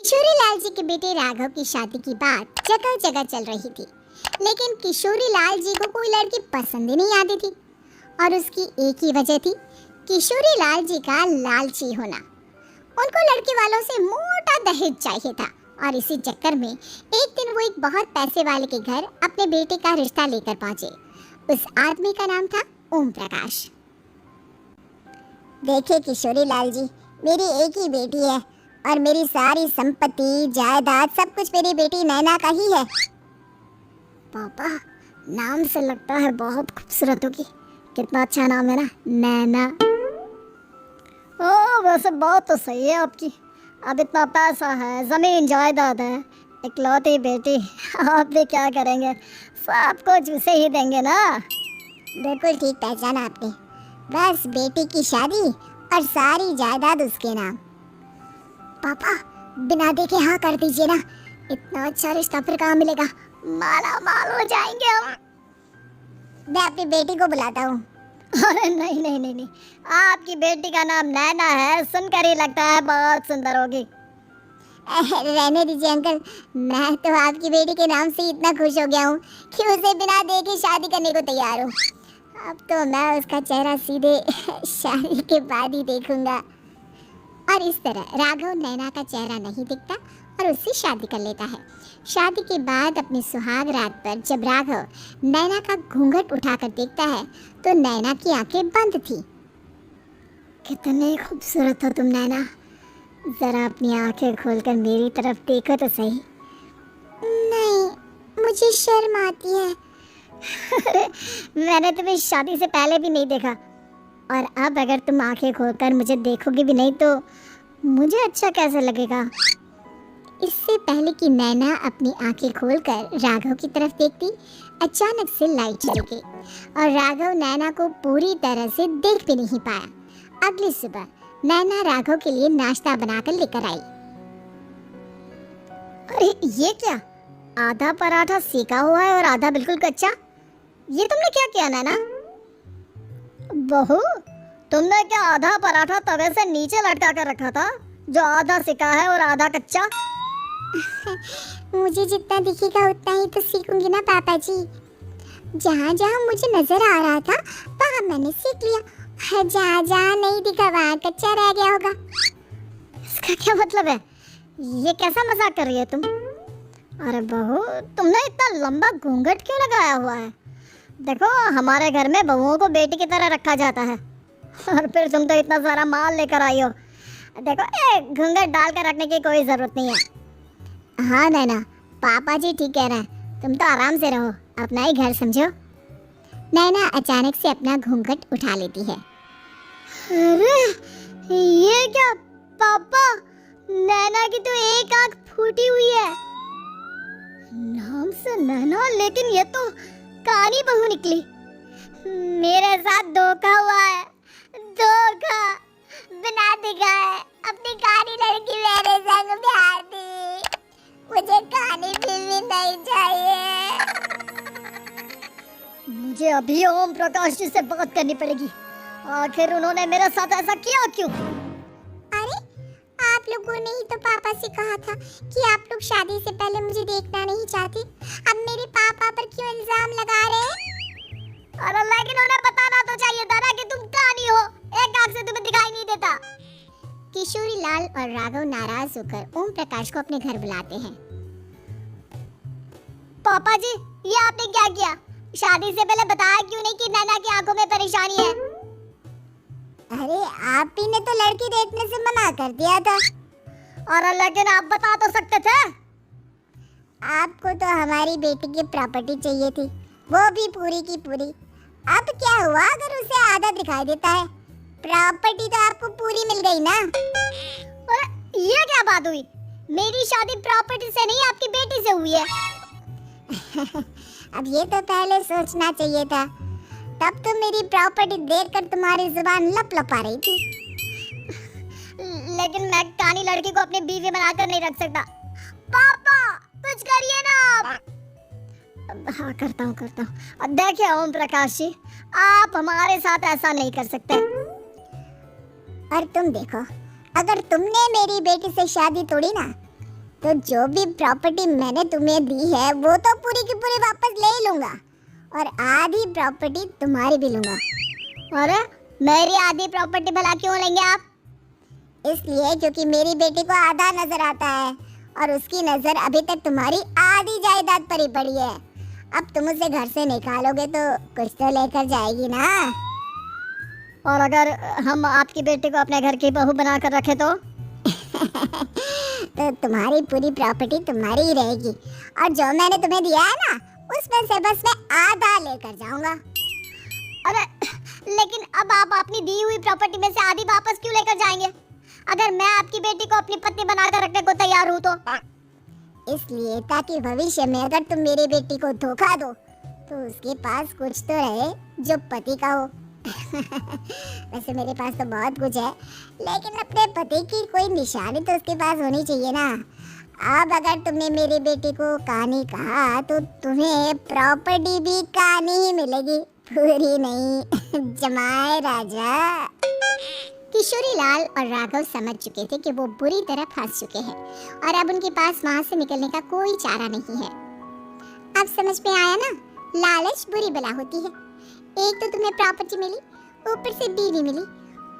किशोरी लाल जी के बेटे राघव की शादी की बात जगह जगह चल रही थी, लेकिन किशोरी लाल जी को कोई लड़की पसंद ही नहीं आती थी। और उसकी एक ही वजह थी, किशोरी लाल जी का लालची होना। उनको लड़के वालों से मोटा दहेज चाहिए था और इसी चक्कर में एक दिन वो एक बहुत पैसे वाले के घर अपने बेटे का रिश्ता लेकर पहुंचे। उस आदमी का नाम था ओम प्रकाश। देखिए किशोरी लाल जी, मेरी एक ही बेटी है और मेरी सारी संपत्ति जायदाद सब कुछ मेरी बेटी नैना का ही है। पापा, नाम से लगता है बहुत खूबसूरत होगी। कितना अच्छा नाम है ना, नैना। ओ वैसे बात तो सही है आपकी। अब इतना पैसा है, जमीन जायदाद है, इकलौती बेटी, आप भी क्या करेंगे? सब कुछ उसे ही देंगे ना। बिल्कुल ठीक पहचाना आपने। बस बेटी की शादी और सारी जायदाद उसके नाम। पापा, बिना देखे हाँ कर दीजिए ना, इतना अच्छा रिश्ता फिर कहाँ मिलेगा? माला माल हो जाएंगे हम। मैं अपनी बेटी को बुलाता हूँ। अरे नहीं नहीं नहीं नहीं, आपकी बेटी का नाम नैना है, सुनकर ही लगता है बहुत सुंदर होगी। रहने दीजिए अंकल, मैं तो आपकी बेटी के नाम से इतना खुश हो गया हूँ कि उसे बिना देखे शादी करने को तैयार हूँ। अब तो मैं उसका चेहरा सीधे शादी के बाद ही देखूंगा। और इस तरह राघव नैना का चेहरा नहीं दिखता और उससे शादी कर लेता है। शादी के बाद अपनी सुहाग रात पर जब राघव नैना का घूंघट उठाकर देखता है तो नैना की आंखें बंद थी। कितने खूबसूरत हो तुम नैना, जरा अपनी आंखें खोलकर मेरी तरफ देखो तो सही। नहीं, मुझे शर्म आती है। मैंने तुम्हें शादी से पहले भी नहीं देखा, और अब अगर तुम आंखें खोलकर मुझे देखोगी भी नहीं तो मुझे अच्छा कैसे लगेगा? इससे पहले कि नैना अपनी आंखें खोलकर राघव की तरफ देखती, अचानक से लाइट चली गई और राघव नैना को पूरी तरह से देख भी नहीं पाया। अगली सुबह नैना राघव के लिए नाश्ता बनाकर लेकर आई। अरे ये क्या, आधा पराठा सेका हुआ है और आधा बिल्कुल कच्चा। ये तुमने क्या किया नैना? बहू, तुमने क्या आधा पराठा तवे से नीचे लटका कर रखा था, जो आधा सेका है और आधा कच्चा? मुझे जितना दिखेगा उतना ही तो सीखूंगी ना पापा जी। जहाँ जहाँ मुझे नजर आ रहा था वहाँ मैंने सीख लिया, जहाँ जहाँ नहीं दिखा वहाँ कच्चा रह गया होगा। इसका क्या मतलब है? ये कैसा मजाक कर रही है तुम? अरे बहू, तुमने इतना लंबा घूंघट क्यों लगाया हुआ है? देखो, हमारे घर में बहुओं को बेटी की तरह रखा जाता है, और फिर तुम तो इतना सारा माल लेकर आई हो। देखो, घूंघट डाल कर रखने की कोई जरूरत नहीं है। हाँ नैना, पापा जी ठीक कह रहे हैं, तुम तो आराम से रहो, अपना ही घर समझो। नैना अचानक से अपना घूंघट उठा लेती है। अरे ये क्या पापा, नैना की तो एक आंख फूटी हुई है। नाम से नैना, लेकिन ये तो कानी बहू निकली। मेरे साथ धोखा हुआ है, धोखा। बिना दिखाए अपनी कानी लड़की मेरे संग प्यार दी, मुझे कानी बीवी नहीं चाहिए। मुझे अभी ओम प्रकाश जी से बात करनी पड़ेगी। आखिर उन्होंने मेरे साथ ऐसा किया क्यों? अरे, आप लोगों ने ही तो पापा से कहा था कि आप लोग शादी से पहले मुझे देखना नहीं चाहते। अब मेरे पापा पर क्यों इल्जाम लगा रहे हैं? अरे लेकिन उन्हें बताना तो चाहिए था ना कि तुम कानी हो, एक आंख से तुम्हें दिखाई नहीं देता। किशोरी लाल और राघव नाराज होकर ओम प्रकाश को अपने घर बुलाते हैं। पापा जी, ये आपने क्या किया? शादी से पहले बताया क्यों नहीं कि नैना की आंखों में परेशानी है? अरे, आप ही ने तो लड़की देखने से मना कर दिया था। और लेकिन आप बता तो सकते थे। आपको तो हमारी बेटी की प्रॉपर्टी चाहिए थी, वो भी पूरी की पूरी। अब क्या हुआ अगर उसे आधा दिखाई देता है? प्रॉपर्टी तो आपको पूरी मिल गई ना। और ये क्या बात हुई? मेरी शादी प्रॉपर्टी से नहीं, आपकी बेटी से हुई है। अब ये तो पहले सोचना चाहिए था, तब तो मेरी प्रॉपर्टी देखकर तुम्हारी जुबान लप-लपा रही थी। लेकिन मैं कानी लड़की को अपनी बीवी बनाकर नहीं रख सकता। पापा, कुछ करिए ना आप। हाँ, करता हूँ। देखिए ओम प्रकाश जी, आप हमारे साथ ऐसा नहीं कर सकते। और तुम देखो, अगर तुमने मेरी बेटी से शादी तोड़ी ना तो जो भी प्रॉपर्टी मैंने तुम्हें दी है वो तो पूरी की पूरी वापस ले ही लूंगा, और आधी प्रॉपर्टी तुम्हारी भी लूंगा। अरे मेरी आधी प्रॉपर्टी भला क्यों लेंगे आप? इसलिए क्योंकि मेरी बेटी को आधा नजर आता है और उसकी नजर अभी तक तुम्हारी आधी जायदाद पर ही पड़ी है। अब तुम उसे घर से निकालोगे तो कुछ तो लेकर जाएगी ना। और अगर हम आपकी बेटी को अपने घर की बहू बनाकर रखे तो? तो तुम्हारी पूरी प्रॉपर्टी तुम्हारी ही रहेगी, और जो मैंने तुम्हें दिया है ना उसमें से बस मैं आधा लेकर जाऊंगा। अरे लेकिन अब आप अपनी दी हुई प्रॉपर्टी में से आधी वापस क्यों लेकर जाएंगे? अगर मैं आपकी बेटी को अपनी पत्नी बनाकर रखने को तैयार हूँ तो? इसलिए ताकि भविष्य में अगर तुम मेरी बेटी को धोखा दो तो उसके पास कुछ तो रहे जो पति का हो। वैसे मेरे पास तो बहुत कुछ है, लेकिन अपने पति की कोई निशानी तो उसके पास होनी चाहिए ना। अब अगर तुमने मेरी बेटी को कहानी कहा तो तुम्हें प्रॉपर्टी भी कहानी ही मिलेगी, पूरी नहीं। जमाए राजा। किशोरी लाल और राघव समझ चुके थे कि वो बुरी तरह फंस चुके हैं और अब उनके पास वहां से निकलने का कोई चारा नहीं है। अब समझ में आया ना, लालच बुरी बला होती है। एक तो तुम्हें प्रॉपर्टी मिली, ऊपर से बीवी मिली,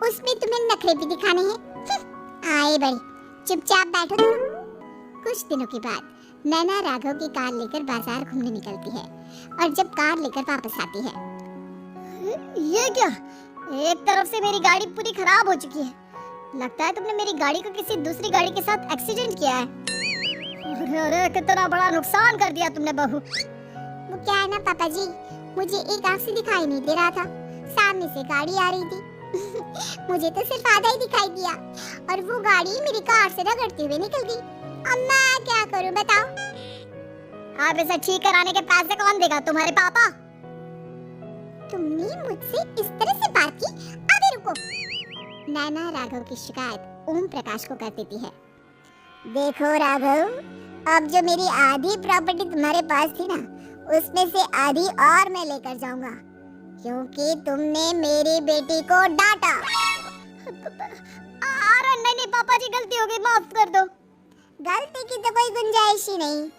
उसमें तुम्हें नखरे भी दिखाने हैं। आए बड़ी, चुपचाप बैठो तुम। कुछ दिनों के बाद नैना राघव की कार लेकर बाजार घूमने निकलती है और जब कार लेकर वापस आती है, ये क्या? एक तरफ से मेरी गाड़ी पूरी खराब हो चुकी है। लगता है तुमने मेरी गाड़ी को किसी दूसरी गाड़ी के साथ एक्सीडेंट किया है। अरे अरे कितना बड़ा नुकसान कर दिया तुमने बहू। वो क्या है ना पापा जी, मुझे एक आंख से दिखाई नहीं दे रहा था, सामने से गाड़ी आ रही थी। मुझे तो सिर्फ आधा ही दिखाई दिया और वो गाड़ी मेरी कार से रगड़ते हुए निकल गई। अब मैं क्या करूं बताओ? आप इसे ठीक कराने के पैसे कौन देगा? तुम्हारे पापा? तुमने मुझसे इस तरह से बात की? अभी रुको। नैना राघव की शिकायत ओम प्रकाश को कर देती है। देखो राघव, अब जो मेरी आधी प्रॉपर्टी तुम्हारे पास थी ना, उसमें से आधी और मैं लेकर जाऊंगा, क्योंकि तुमने मेरी बेटी को डांटा। अरे नहीं पापा जी, गलती हो गई, माफ कर दो। गलती की तो कोई गुंजाइश ही नहीं।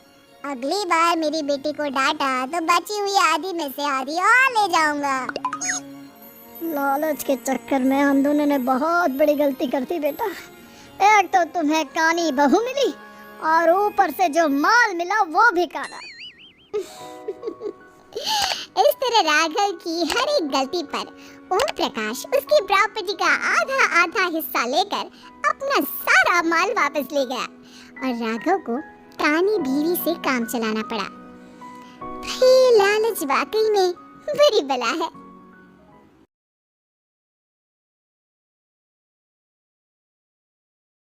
अगली बार मेरी बेटी को डांटा तो बची हुई आधी में से आधी और ले जाऊंगा। लालच के चक्कर में हम दोनों ने बहुत बड़ी गलती कर दी बेटा। एक तो तुम्हें कानी बहू मिली और ऊपर से जो माल मिला वो भी काना। इस तरह राघव की हर एक गलती पर ओम प्रकाश उसकी प्रॉपर्टी का आधा आधा हिस्सा लेकर अपना सारा माल वापस ले गया और राघव को कानी बीवी से काम चलाना पड़ा। भाई लालच वाकई में बुरी बला है।